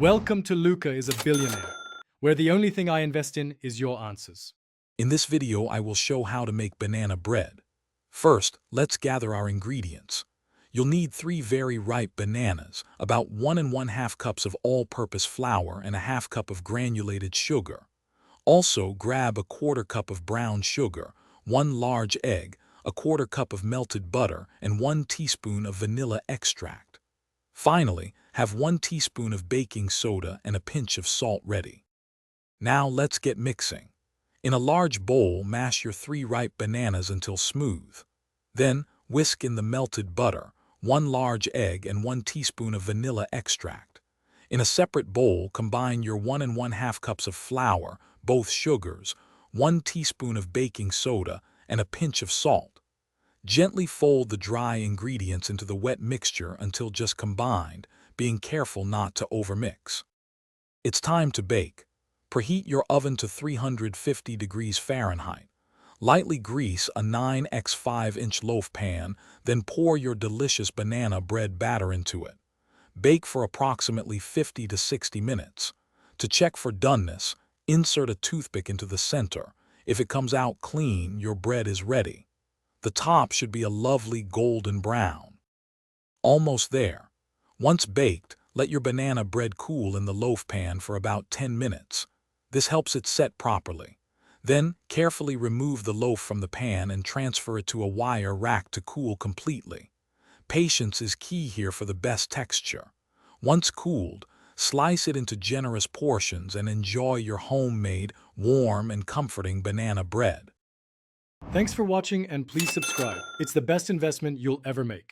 Welcome to Luca is a Billionaire, where the only thing I invest in is your answers. In this video, I will show how to make banana bread. First, let's gather our ingredients. You'll need 3 very ripe bananas, about 1 1/2 cups of all-purpose flour and a half cup of granulated sugar. Also, grab a 1/4 cup of brown sugar, 1 large egg, a 1/4 cup of melted butter, and 1 teaspoon of vanilla extract. Finally, have 1 teaspoon of baking soda and a pinch of salt ready. Now let's get mixing. In a large bowl, mash your 3 ripe bananas until smooth. Then, whisk in the melted butter, 1 large egg, and 1 teaspoon of vanilla extract. In a separate bowl, combine your 1 1/2 cups of flour, both sugars, 1 teaspoon of baking soda, and a pinch of salt. Gently fold the dry ingredients into the wet mixture until just combined, being careful not to overmix. It's time to bake. Preheat your oven to 350 degrees Fahrenheit. Lightly grease a 9x 5-inch loaf pan, then pour your delicious banana bread batter into it. Bake for approximately 50 to 60 minutes. To check for doneness, insert a toothpick into the center. If it comes out clean, your bread is ready. The top should be a lovely golden brown. Almost there. Once baked, let your banana bread cool in the loaf pan for about 10 minutes. This helps it set properly. Then, carefully remove the loaf from the pan and transfer it to a wire rack to cool completely. Patience is key here for the best texture. Once cooled, slice it into generous portions and enjoy your homemade, warm and comforting banana bread. Thanks for watching and please subscribe. It's the best investment you'll ever make.